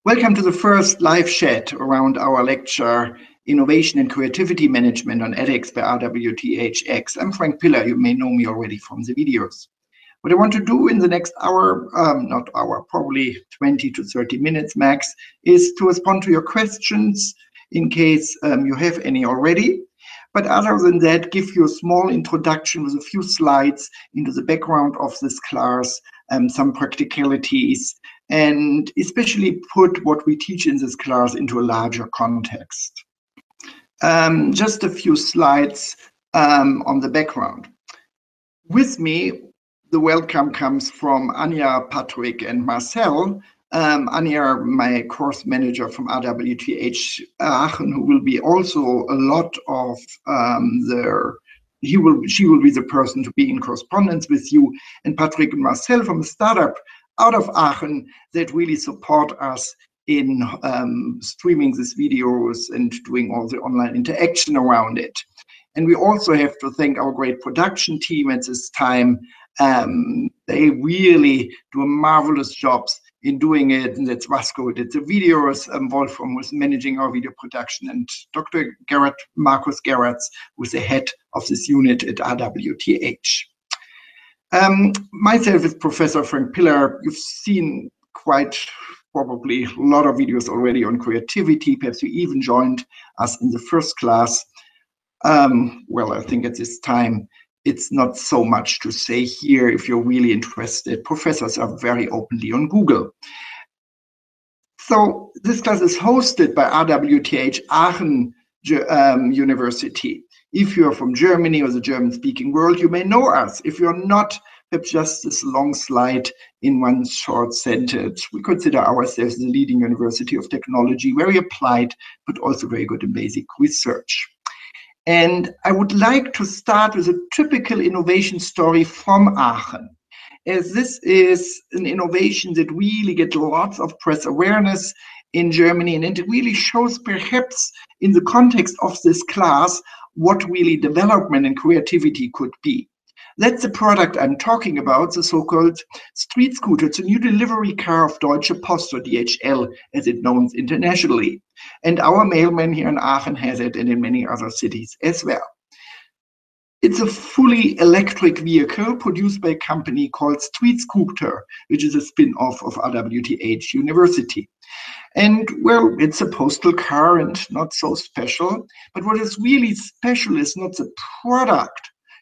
Welcome to the first live chat around our lecture, Innovation and Creativity Management on edX by RWTHx. I'm Frank Piller. You may know me already from the videos. What I want to do in the next hour, not hour, probably 20 to 30 minutes max, is to respond to your questions in case you have any already. But other than that, give you a small introduction with a few slides into the background of this class, some practicalities, and especially put what we teach in this class into a larger context. Just a few slides on the background. With me, the welcome comes from Anja, Patrick, and Marcel. Anja, my course manager from RWTH Aachen, who will be also a lot of she will be the person to be in correspondence with you, and Patrick and Marcel from a startup out of Aachen that really support us in streaming these videos and doing all the online interaction around it. And we also have to thank our great production team at this time. They really do a marvelous job in doing it, and that's Vasco did the videos, Wolfram was managing our video production, and Dr. Markus Gerrits was the head of this unit at RWTH. Myself is Professor Frank Piller. You've seen quite probably a lot of videos already on creativity. Perhaps you even joined us in the first class. Well, I think at this time, it's not so much to say here. If you're really interested, professors are very openly on Google. So this class is hosted by RWTH Aachen University. If you're from Germany or the German-speaking world, you may know us. If you're not, perhaps just this long slide in one short sentence. We consider ourselves the leading university of technology, very applied, but also very good in basic research. And I would like to start with a typical innovation story from Aachen, as this is an innovation that really gets lots of press awareness in Germany, and it really shows perhaps in the context of this class what really development and creativity could be. That's the product I'm talking about, the so-called street scooter. It's a new delivery car of Deutsche Post, or DHL, as it's known internationally. And our mailman here in Aachen has it, and in many other cities as well. It's a fully electric vehicle produced by a company called Street Scooter, which is a spin-off of RWTH University. And, well, it's a postal car and not so special. But what is really special is not the product,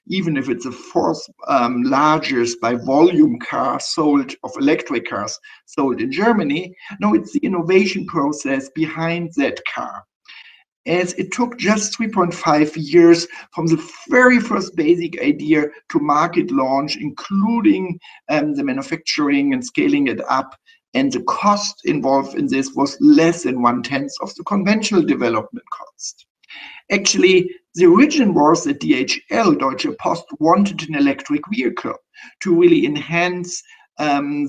even if it's the fourth largest by volume car sold of electric cars sold in Germany. No, it's the innovation process behind that car. As it took just 3.5 years from the very first basic idea to market launch, including the manufacturing and scaling it up. And the cost involved in this was less than 1/10 of the conventional development cost. Actually, the origin was that DHL, Deutsche Post, wanted an electric vehicle to really enhance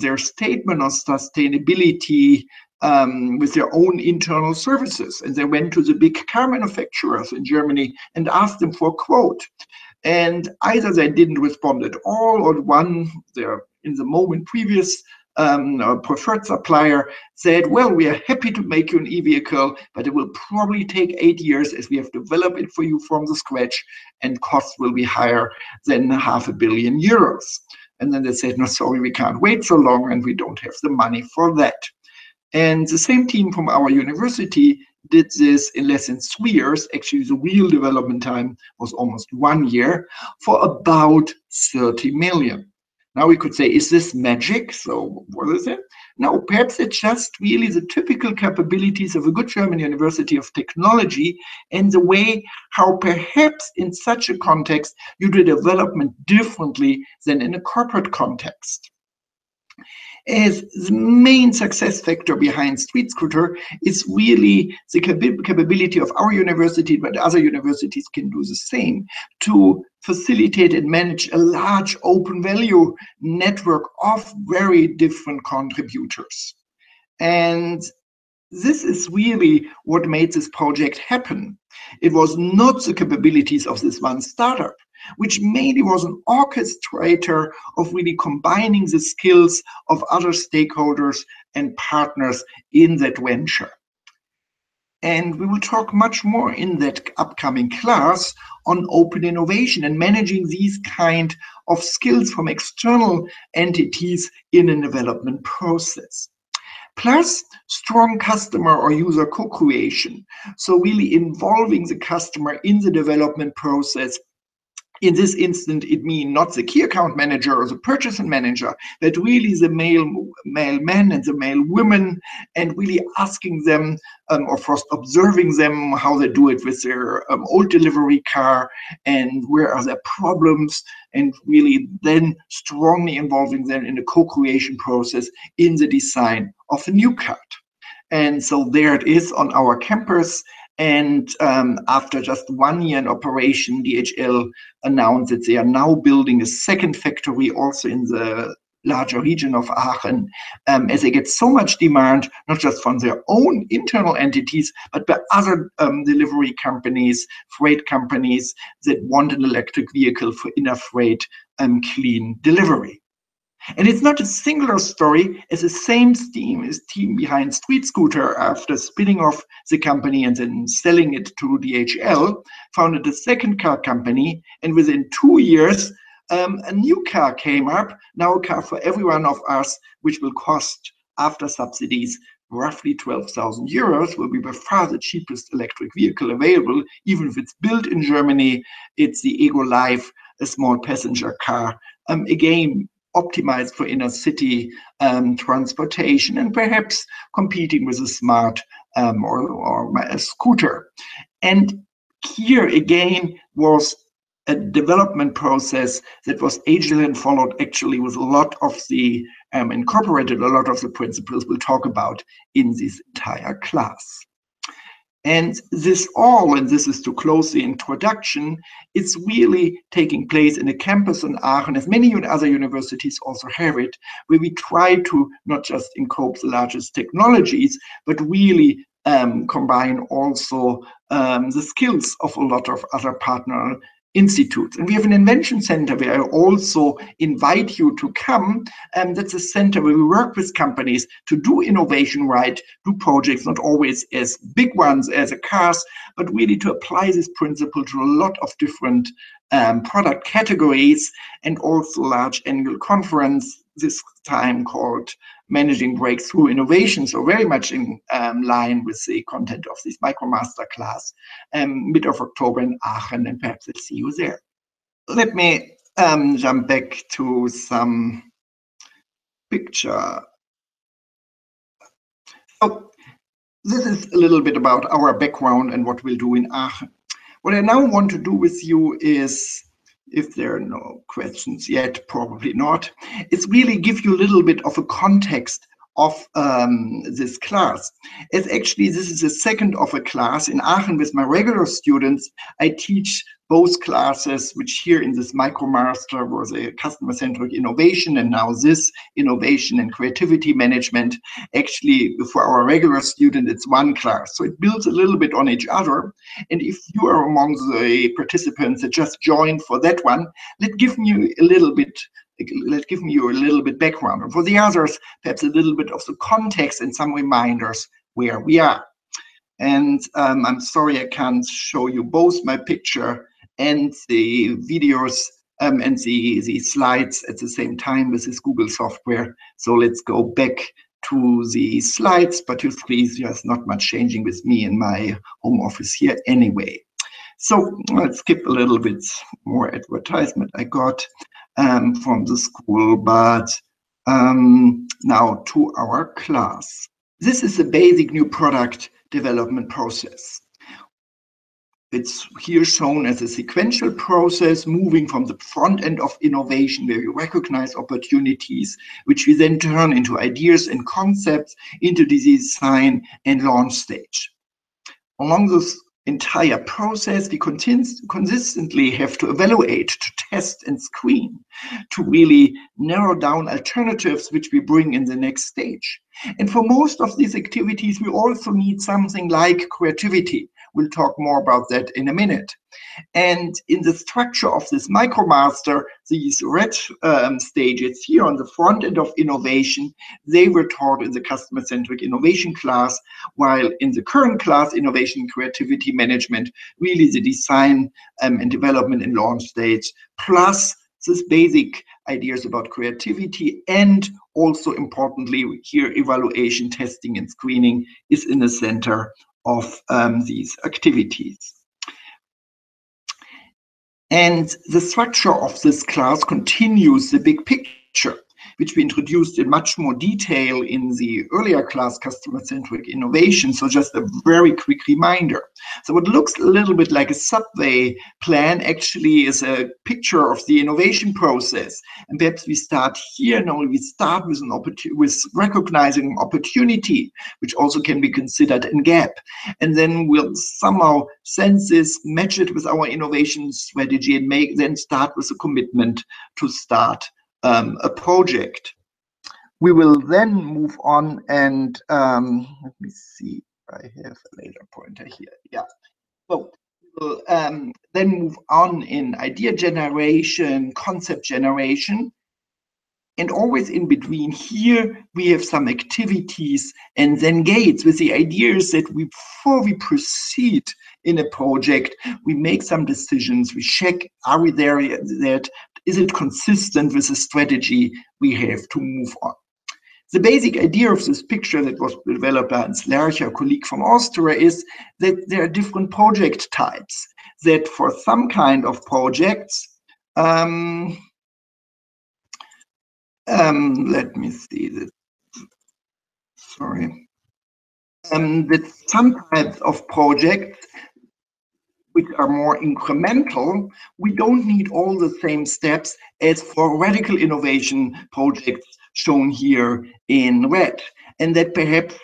their statement on sustainability with their own internal services. And they went to the big car manufacturers in Germany and asked them for a quote. And either they didn't respond at all, or one, in the moment previous preferred supplier said, well, we are happy to make you an e-vehicle, but it will probably take 8 years as we have developed it for you from the scratch, and costs will be higher than €500 million. And then they said, no, sorry, we can't wait so long, and we don't have the money for that. And the same team from our university did this in less than 3 years. Actually, the real development time was almost 1 year, for about 30 million. Now we could say, is this magic? So what is it? No, perhaps it's just really the typical capabilities of a good German university of technology, and the way how perhaps in such a context you do development differently than in a corporate context. As the main success factor behind Street Scooter is really the capability of our university, but other universities can do the same, to facilitate and manage a large open value network of very different contributors. And this is really what made this project happen. It was not the capabilities of this one startup, which mainly was an orchestrator of really combining the skills of other stakeholders and partners in that venture. And we will talk much more in that upcoming class on open innovation and managing these kind of skills from external entities in a development process. Plus, strong customer or user co-creation. So really involving the customer in the development process. In this instant, it means not the key account manager or the purchasing manager, but really the male men and the male women, and really asking them or first observing them how they do it with their old delivery car and where are their problems, and really then strongly involving them in the co-creation process in the design of a new card. And so there it is on our campus. And after just 1 year in operation, DHL announced that they are now building a second factory also in the larger region of Aachen, as they get so much demand, not just from their own internal entities, but by other delivery companies, freight companies that want an electric vehicle for inner freight clean delivery. And it's not a singular story, as the same team behind Street Scooter, after spinning off the company and then selling it to DHL, founded a second car company, and within 2 years, a new car came up, now a car for every one of us, which will cost, after subsidies, roughly 12,000 euros, will be by far the cheapest electric vehicle available. Even if it's built in Germany, it's the Ego Life, a small passenger car, again, optimized for inner city transportation, and perhaps competing with a smart or a scooter. And here again was a development process that was agile and followed actually with a lot of the incorporated a lot of the principles we'll talk about in this entire class. And this all, and this is to close the introduction, it's really taking place in a campus in Aachen, as many other universities also have it, where we try to not just incorporate the largest technologies, but really combine also the skills of a lot of other partner institutes. And we have an invention center where I also invite you to come. That's a center where we work with companies to do innovation right, do projects, not always as big ones as a cars, but really to apply this principle to a lot of different product categories, and also large annual conference, this time called Managing Breakthrough Innovation, so very much in line with the content of this MicroMaster class, mid of October in Aachen, and perhaps I'll see you there. Let me jump back to some picture. So this is a little bit about our background and what we'll do in Aachen. What I now want to do with you is, if there are no questions yet, probably not, it's really give you a little bit of a context of this class. As actually this is the second of a class in Aachen with my regular students. I teach both classes, which here in this MicroMaster was a customer-centric innovation, and now this innovation and creativity management. Actually, for our regular student, it's one class. So it builds a little bit on each other. And if you are among the participants that just joined for that one, let's give you a little bit background. And for the others, perhaps a little bit of the context and some reminders where we are. And I'm sorry I can't show you both my picture and the videos and the slides at the same time with this Google software. So let's go back to the slides, but you please, there's not much changing with me in my home office here anyway. So let's skip a little bit more advertisement I got from the school, but now to our class. This is a basic new product development process. It's here shown as a sequential process, moving from the front end of innovation, where you recognize opportunities, which we then turn into ideas and concepts, into the design and launch stage. Along this entire process, we consistently have to evaluate, to test and screen, to really narrow down alternatives which we bring in the next stage. And for most of these activities, we also need something like creativity. We'll talk more about that in a minute. And in the structure of this MicroMaster, these red stages here on the front end of innovation, they were taught in the customer-centric innovation class, while in the current class, innovation and creativity management, really the design and development and launch stage, plus this basic ideas about creativity, and also importantly here, evaluation, testing, and screening is in the center of these activities. And the structure of this class continues the big picture, which we introduced in much more detail in the earlier class, customer-centric innovation. So just a very quick reminder. So what looks a little bit like a subway plan actually is a picture of the innovation process. And perhaps we start here. Now we start with with recognizing opportunity, which also can be considered a gap. And then we'll somehow sense this, match it with our innovation strategy, and then start with a commitment to start a project. We will then move on and let me see if I have a laser pointer here. Yeah. So we'll then move on in idea generation, concept generation, and always in between here we have some activities and then gates with the ideas that before we proceed in a project, we make some decisions, we check, are we there yet? Is it consistent with the strategy we have to move on? The basic idea of this picture that was developed by Hans Lercher, a colleague from Austria, is that there are different project types. That for some kind of projects, let me see this. Sorry. That some types of projects which are more incremental, we don't need all the same steps as for radical innovation projects shown here in red. And that perhaps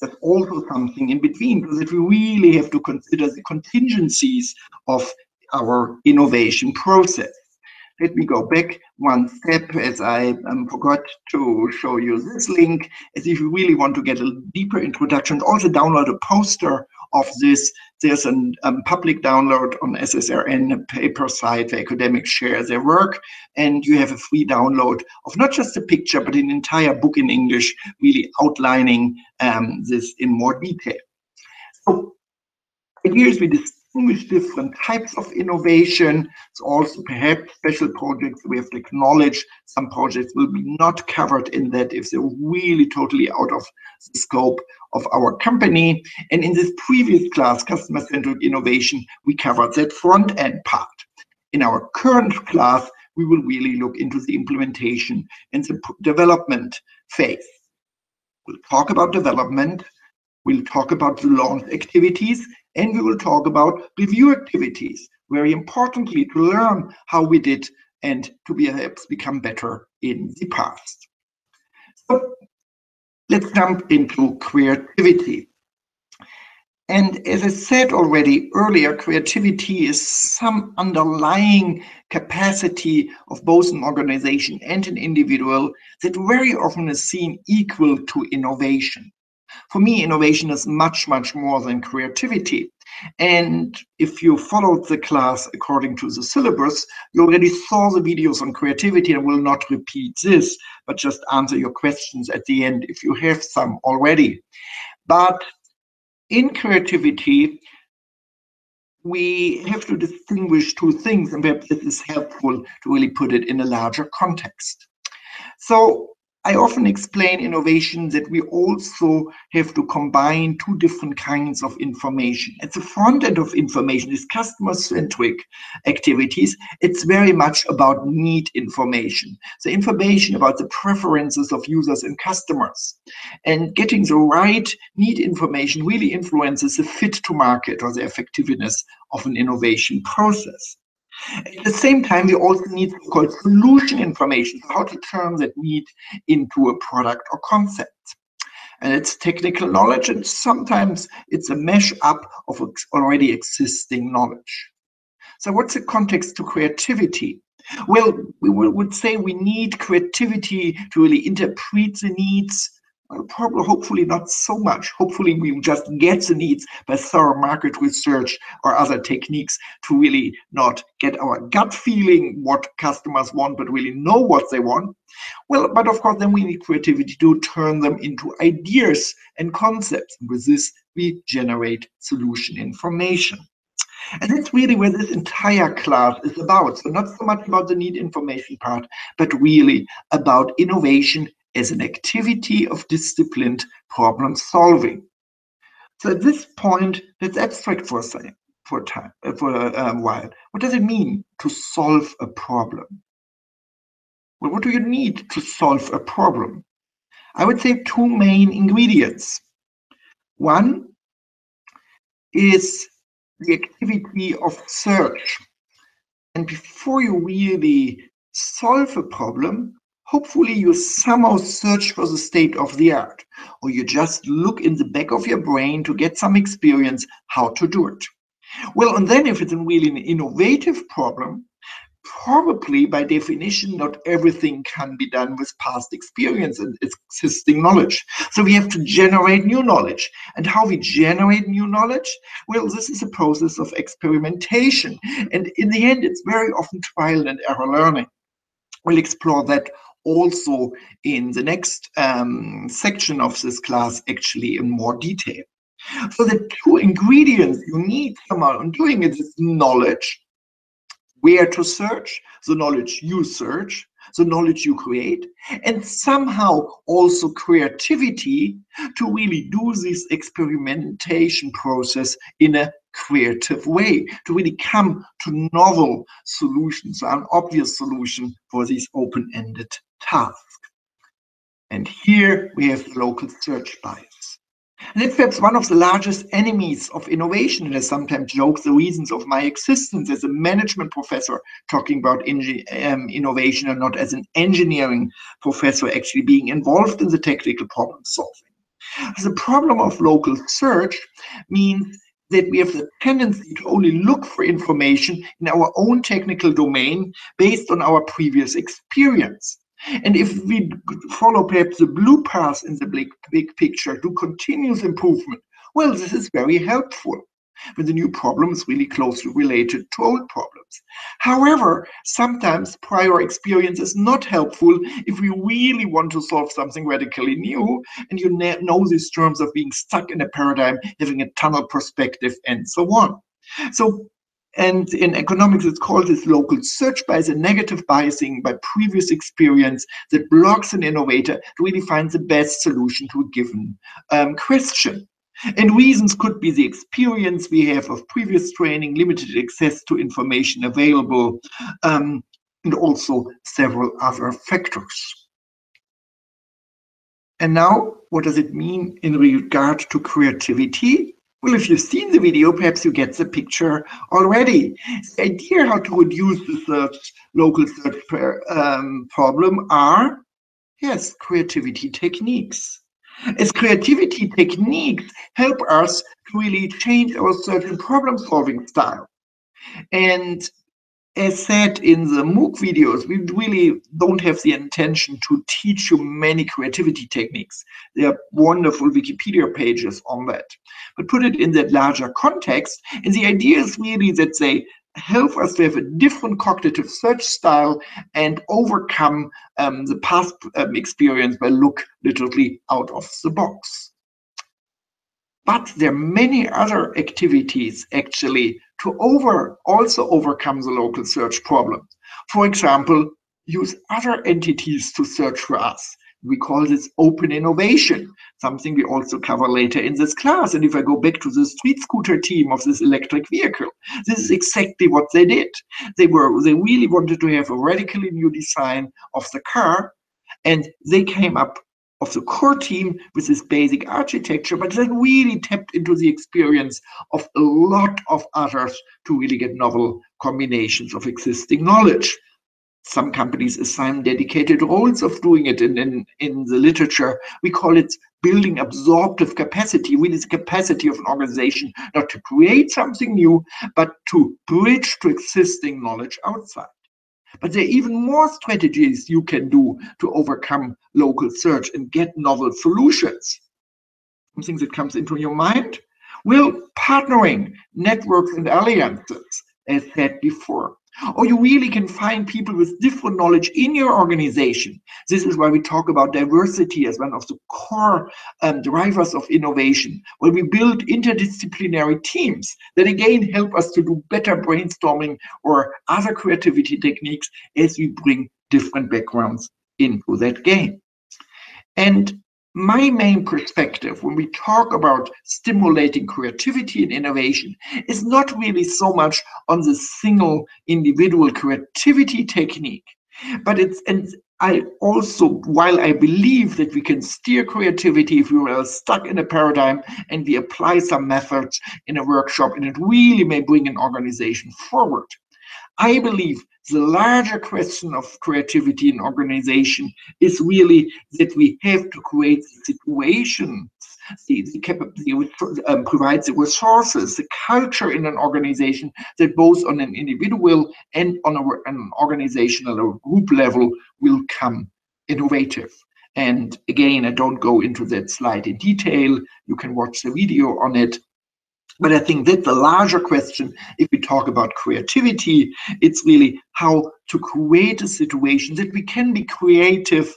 that's also something in between, because that we really have to consider the contingencies of our innovation process. Let me go back one step, as I forgot to show you this link. As if you really want to get a deeper introduction, also download a poster of this. There's a public download on SSRN, a paper site where academics share their work, and you have a free download of not just a picture, but an entire book in English, really outlining this in more detail. So ideas, we distinguish different types of innovation. It's also perhaps special projects we have to acknowledge. Some projects will be not covered in that if they're really totally out of the scope of our company. And in this previous class, customer-centric innovation, we covered that front-end part. In our current class, we will really look into the implementation and the development phase. We'll talk about development, we'll talk about the launch activities, and we will talk about review activities, very importantly, to learn how we did and to perhaps become better in the past. So let's jump into creativity. And as I said already earlier, creativity is some underlying capacity of both an organization and an individual that very often is seen equal to innovation. For me, innovation is much, much more than creativity. And if you followed the class according to the syllabus, you already saw the videos on creativity. I will not repeat this, but just answer your questions at the end if you have some already. But in creativity, we have to distinguish two things, and perhaps this is helpful to really put it in a larger context. So I often explain innovation that we also have to combine two different kinds of information. At the front end of information is customer-centric activities. It's very much about need information, the information about the preferences of users and customers. And getting the right need information really influences the fit to market or the effectiveness of an innovation process. At the same time, we also need so-called solution information, how to turn that need into a product or concept. And it's technical knowledge, and sometimes it's a mash-up of already existing knowledge. So what's the context to creativity? Well, we would say we need creativity to really interpret the needs Well, probably, hopefully not so much. Hopefully we just get the needs by thorough market research or other techniques to really not get our gut feeling what customers want, but really know what they want. Well, but of course, then we need creativity to turn them into ideas and concepts. And with this, we generate solution information. And that's really where this entire class is about. So not so much about the need information part, but really about innovation as an activity of disciplined problem solving. So at this point, let's abstract for a second, for a while. What does it mean to solve a problem? Well, what do you need to solve a problem? I would say two main ingredients. One is the activity of search. And before you really solve a problem, hopefully you somehow search for the state of the art, or you just look in the back of your brain to get some experience how to do it. Well, and then if it's really an innovative problem, probably by definition, not everything can be done with past experience and existing knowledge. So we have to generate new knowledge. And how we generate new knowledge? Well, this is a process of experimentation. And in the end, it's very often trial and error learning. We'll explore that also in the next section of this class, actually in more detail. So the two ingredients you need somehow in doing it is knowledge, where to search, the knowledge you search, the knowledge you create, and somehow also creativity to really do this experimentation process in a creative way, to really come to novel solutions, an obvious solution for these open-ended tasks. And here we have the local search bias. And it's perhaps one of the largest enemies of innovation, and I sometimes joke the reasons of my existence as a management professor talking about innovation and not as an engineering professor actually being involved in the technical problem solving. The problem of local search means that we have the tendency to only look for information in our own technical domain based on our previous experience. And if we follow perhaps the blue path in the big picture, do continuous improvement, well, this is very helpful when the new problem is really closely related to old problems. However, sometimes prior experience is not helpful if we really want to solve something radically new, and you know these terms of being stuck in a paradigm, having a tunnel perspective, and so on. And in economics, it's called this local search bias, a negative biasing by previous experience that blocks an innovator to really find the best solution to a given question. And reasons could be the experience we have of previous training, limited access to information available, and also several other factors. And now, what does it mean in regard to creativity? Well, if you've seen the video, perhaps you get the picture already. The idea how to reduce the local search problem are, yes, creativity techniques. As creativity techniques help us to really change our search and problem-solving style. And as said in the MOOC videos, we really don't have the intention to teach you many creativity techniques. There are wonderful Wikipedia pages on that. But put it in that larger context, and the idea is really that they help us to have a different cognitive search style and overcome the past experience by look literally out of the box. But there are many other activities actually to also overcome the local search problem. For example, use other entities to search for us. We call this open innovation, something we also cover later in this class. And if I go back to the street scooter team of this electric vehicle, this is exactly what they did. They really wanted to have a radically new design of the car, and they came up of the core team with this basic architecture, but then really tapped into the experience of a lot of others to really get novel combinations of existing knowledge. Some companies assign dedicated roles of doing it. In the literature, we call it building absorptive capacity, really the capacity of an organization not to create something new, but to bridge to existing knowledge outside. But there are even more strategies you can do to overcome local search and get novel solutions. Something that comes into your mind? Well, partnering, networks and alliances, as said before. Or you really can find people with different knowledge in your organization. This is why we talk about diversity as one of the core drivers of innovation, where we build interdisciplinary teams that again help us to do better brainstorming or other creativity techniques as we bring different backgrounds into that game. And my main perspective when we talk about stimulating creativity and innovation is not really so much on the single individual creativity technique, but and I also, while I believe that we can steer creativity if we are stuck in a paradigm and we apply some methods in a workshop and it really may bring an organization forward, I believe the larger question of creativity in organization is really that we have to create the situation, provide the resources, the culture in an organization that both on an individual and on an organizational or group level will come innovative. And again, I don't go into that slide in detail. You can watch the video on it. But I think that's the larger question. If we talk about creativity, it's really how to create a situation that we can be creative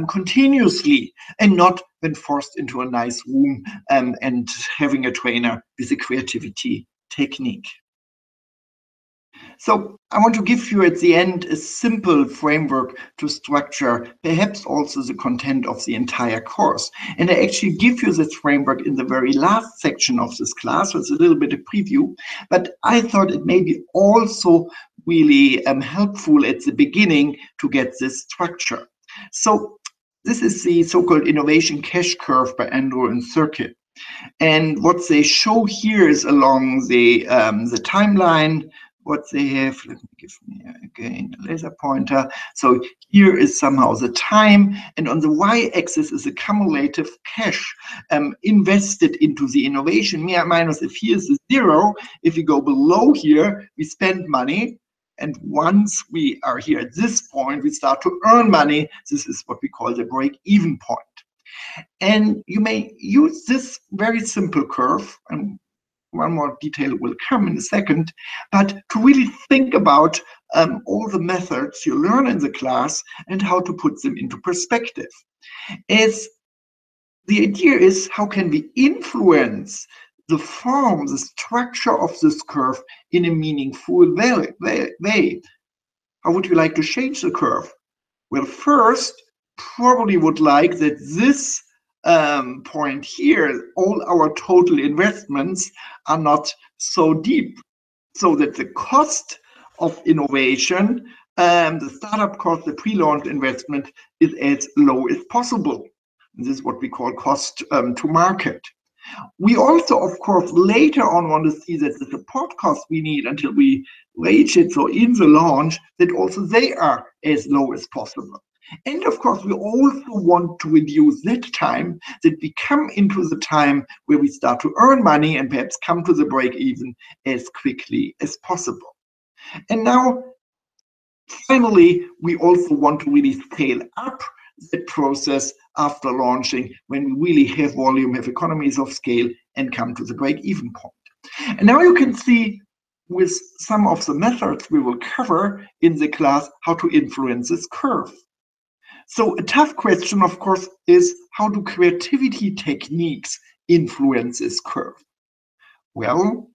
continuously and not when forced into a nice room and having a trainer with a creativity technique. So I want to give you at the end a simple framework to structure perhaps also the content of the entire course. And I actually give you this framework in the very last section of this class, so it's a little bit of preview, but I thought it may be also really helpful at the beginning to get this structure. So this is the so-called innovation cash curve by Andrew and Circuit. And what they show here is along the timeline, what they have. Let me give me again a laser pointer. So here is somehow the time, and on the y-axis is the cumulative cash invested into the innovation. Minus if here's the 0, if we go below here, we spend money. And once we are here at this point, we start to earn money. This is what we call the break-even point. And you may use this very simple curve, and one more detail will come in a second, but to really think about all the methods you learn in the class and how to put them into perspective. As the idea is, how can we influence the form, the structure of this curve in a meaningful way? How would you like to change the curve? Well, first, probably would like that this point here, all our total investments are not so deep, so that the cost of innovation, the startup cost, the pre-launch investment is as low as possible. This is what we call cost to market. We also, of course, later on want to see that the support costs we need until we reach it, so in the launch, that also they are as low as possible. And of course, we also want to reduce that time, that we come into the time where we start to earn money and perhaps come to the break even as quickly as possible. And now, finally, we also want to really scale up that process after launching when we really have volume, have economies of scale, and come to the break even point. And now you can see with some of the methods we will cover in the class how to influence this curve. So a tough question, of course, is how do creativity techniques influence this curve? Well,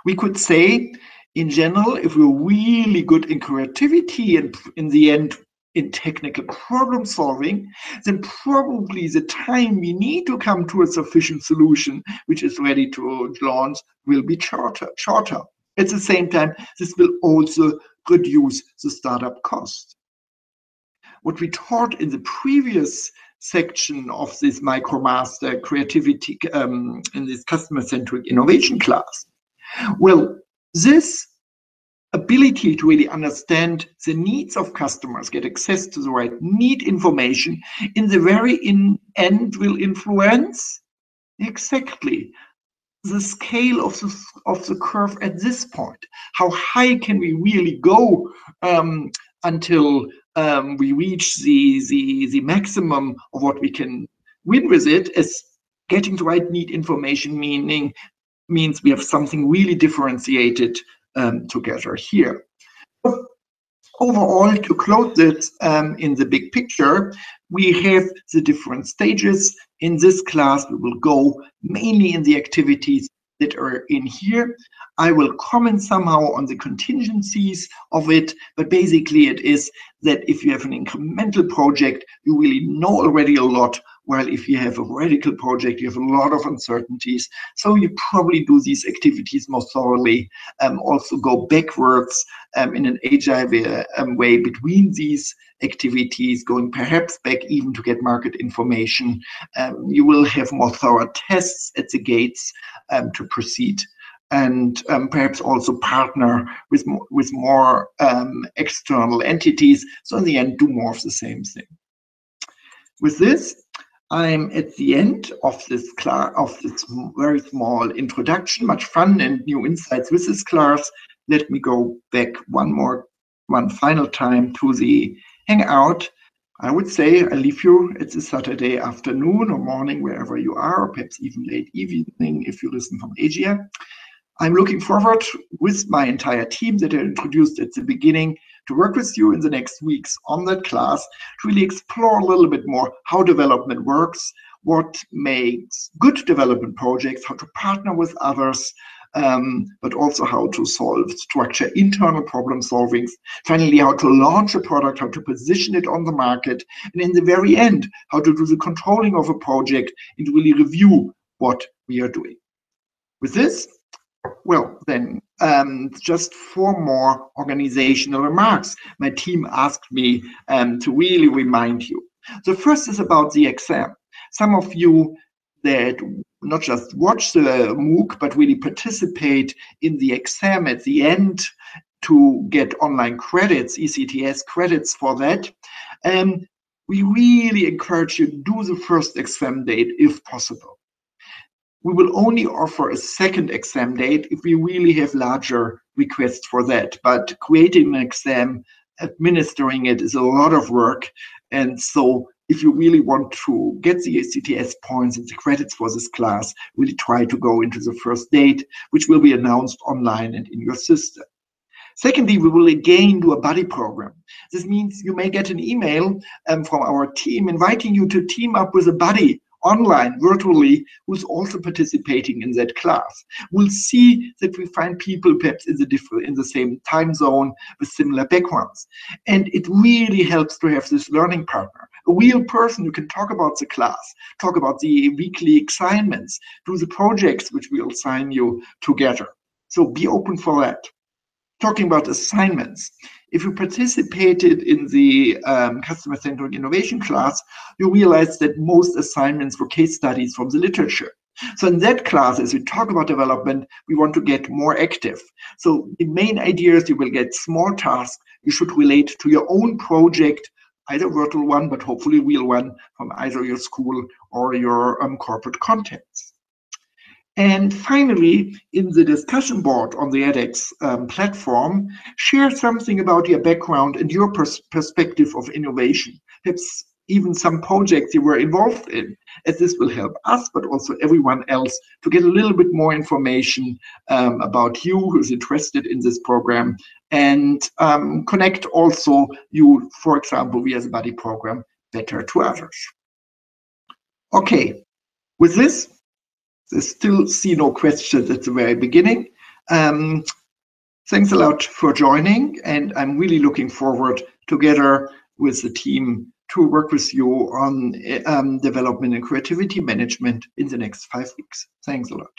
we could say, in general, if we're really good in creativity and in the end in technical problem solving, then probably the time we need to come to a sufficient solution which is ready to launch will be shorter. At the same time, this will also reduce the startup cost. What we taught in the previous section of this MicroMaster creativity in this customer-centric innovation class, well, this ability to really understand the needs of customers, get access to the right need information, in the very end will influence exactly the scale of the curve at this point. How high can we really go until we reach the maximum of what we can win with it, as getting the right need information means we have something really differentiated together here. Overall, to close it in the big picture, we have the different stages. In this class, we will go mainly in the activities that are in here. I will comment somehow on the contingencies of it, but basically it is that if you have an incremental project, you really know already a lot, while if you have a radical project, you have a lot of uncertainties. So you probably do these activities more thoroughly, also go backwards in an agile way between these activities, going perhaps back even to get market information. You will have more thorough tests at the gates to proceed, and perhaps also partner with more external entities. So in the end, do more of the same thing. With this, I'm at the end of this class, of this very small introduction. Much fun and new insights with this class. Let me go back one final time to the Hangout. I would say I leave you at the Saturday afternoon or morning, wherever you are, or perhaps even late evening if you listen from Asia. I'm looking forward with my entire team that I introduced at the beginning to work with you in the next weeks on that class, to really explore a little bit more how development works, what makes good development projects, how to partner with others, but also how to structure internal problem solvings. Finally, how to launch a product, how to position it on the market, and in the very end, how to do the controlling of a project and really review what we are doing. With this, well, then, just 4 more organizational remarks. My team asked me to really remind you. The first is about the exam. Some of you that not just watch the MOOC, but really participate in the exam at the end to get online credits, ECTS credits for that. We really encourage you to do the first exam date if possible. We will only offer a second exam date if we really have larger requests for that. But creating an exam, administering it is a lot of work. And so if you really want to get the ECTS points and the credits for this class, really try to go into the first date, which will be announced online and in your system. Secondly, we will again do a buddy program. This means you may get an email from our team inviting you to team up with a buddy online, virtually, who's also participating in that class. We'll see that we find people perhaps in the same time zone with similar backgrounds. And it really helps to have this learning partner, a real person who can talk about the class, talk about the weekly assignments, do the projects which we'll assign you together. So be open for that. Talking about assignments, if you participated in the customer-centered innovation class, you realize that most assignments were case studies from the literature. So in that class, as we talk about development, we want to get more active. So the main idea is you will get small tasks you should relate to your own project, either virtual one, but hopefully real one from either your school or your corporate contents. And finally, in the discussion board on the edX platform, share something about your background and your perspective of innovation. Perhaps even some projects you were involved in, as this will help us, but also everyone else, to get a little bit more information about you who's interested in this program, and connect also you, for example, via the buddy program, better to others. Okay, with this, I still see no questions at the very beginning. Thanks a lot for joining, and I'm really looking forward, together with the team, to work with you on development and creativity management in the next 5 weeks. Thanks a lot.